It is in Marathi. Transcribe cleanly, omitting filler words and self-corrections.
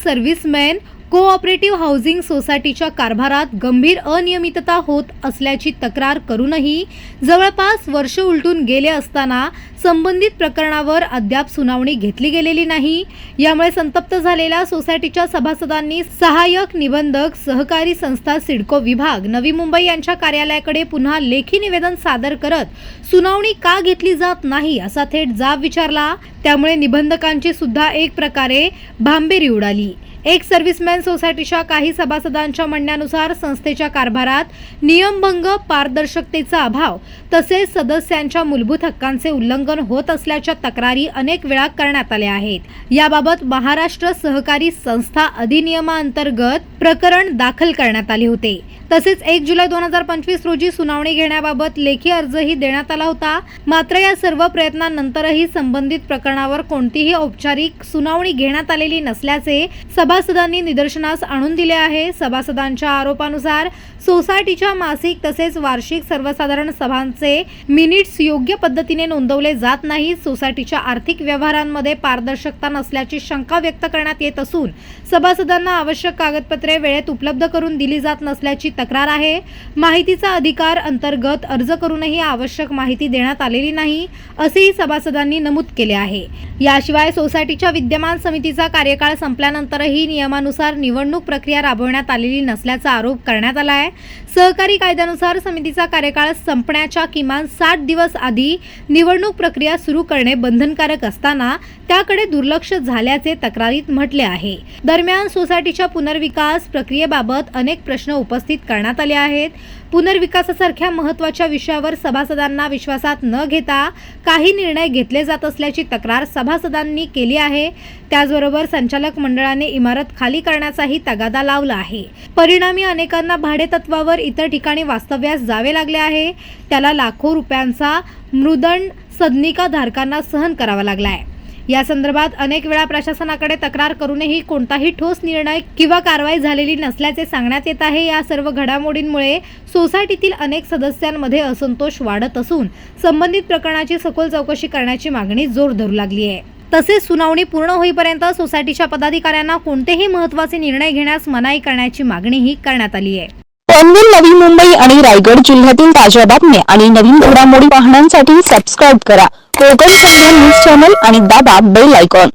सर्व्हिसमॅन कोऑपरेटिव्ह हाऊसिंग सोसायटीच्या कारभारात गंभीर अनियमितता होत असल्याची तक्रार करूनही जवळपास वर्ष उलटून गेले असताना संबंधित प्रकरणावर अद्याप सुनावणी घेतली गेलेली नाही। यामुळे संतप्त झालेल्या सोसायटीच्या सभासदांनी सहाय्यक निबंधक सहकारी संस्था सिडको विभाग नवी मुंबई यांच्या कार्यालयाकडे पुन्हा लेखी निवेदन सादर करत सुनावणी का घेतली जात नाही असा थेट जाब विचारला। त्यामुळे निबंधकांची सुद्धा एक प्रकारे भांबेरी उडाली। एक सर्व्हिसमॅन सोसायटीच्या काही सभासदांच्या म्हणण्यानुसार संस्थेच्या कारभारात नियमभंग, पारदर्शकतेचा अभाव तसेच सदस्यांच्या मूलभूत हक्कांचे उल्लंघन होत असल्याच्या तक्रारी अनेक वेळा करण्यात आल्या आहेत। याबाबत महाराष्ट्र सहकारी संस्था अधिनियमाअंतर्गत प्रकरण दाखल करण्यात आले होते। तसेच 1 जुलै 2025 रोजी सुनावणी घेण्याबाबत लेखी अर्जही देण्यात आला होता। मात्र या सर्व प्रयत्नांनंतरही संबंधित प्रकरणावर कोणतीही औपचारिक सुनावणी घेण्यात आलेली नसल्याचे सभासदांनी निदर्शनास आणून दिले आहे। सभासदांच्या आरोपानुसार सोसायटीच्या मासिक तसेच वार्षिक सर्वसाधारण सभांचे मिनिट्स योग्य पद्धतीने नोंदवले जात नाहीत। सोसायटीच्या आर्थिक व्यवहारांमध्ये पारदर्शकता नसल्याची शंका व्यक्त करण्यात येत असून सभासदांना आवश्यक कागदपत्रे वेळेत उपलब्ध करून दिली जात नसल्याची तक्रार आहे। माहितीचा अधिकार अंतर्गत अर्ज करूनही आवश्यक माहिती देण्यात आलेली नाही असेही सभासदांनी नमूद केले आहे। याशिवाय सोसायटीच्या विद्यमान समितीचा कार्यकाळ संपल्यानंतरही नियमानुसार निवडणूक प्रक्रिया राबवण्यात आलेली नसल्याचा आरोप करण्यात आला आहे। सहकारी कायद्यानुसार समितीचा कार्यकाळ संपण्याच्या किमान 60 दिवस आधी निवडणूक प्रक्रिया सुरू करणे बंधनकारक असताना त्याकडे दुर्लक्ष झाल्याचे तक्रारीत म्हटले आहे। दरम्यान सोसायटीच्या पुनर्विकास प्रक्रियेबाबत अनेक प्रश्न उपस्थित करण्यात आले आहेत। पुनर्विकासासारख्या महत्त्वाच्या विषयावर सभासदांना विश्वासात न घेता काही निर्णय घेतले जात असल्याची तक्रार सभासदांनी केली आहे। त्याचबरोबर संचालक मंडळाने इमारत खाली करण्याचाही तगादा लावला आहे। परिणामी अनेकांना भाडेतत्वावर इतर ठिकाणी वास्तव्यास जावे लागले आहे। त्याला लाखो रुपयांचा मृदंड सदनिका धारकांना सहन करावा लागला आहे। या संदर्भात अनेक वेळा प्रशासनाकडे तक्रार करूनही कोणताही ठोस निर्णय किंवा कारवाई झालेली नसल्याचे सांगण्यात येत आहे। या सर्व घडामोडींमुळे सोसायटीतील अनेक सदस्यांमध्ये असंतोष वाढत असून संबंधित प्रकरणाची सखोल चौकशी करण्याची मागणी जोर धरू लागली आहे। तसेच सुनावणी पूर्ण होईपर्यंत सोसायटीच्या पदाधिकाऱ्यांना कोणतेही महत्त्वाचे निर्णय घेण्यास मनाई करण्याची मागणीही करण्यात आली आहे। पनवेल, नवी मुंबई आणि रायगड जिल्ह्यातील ताज्या बातम्या आणि नवीन घडामोडी पाहण्यासाठी सबस्क्राईब करा कोकण संध्या न्यूज चॅनल आणि दाबा बेल आयकॉन।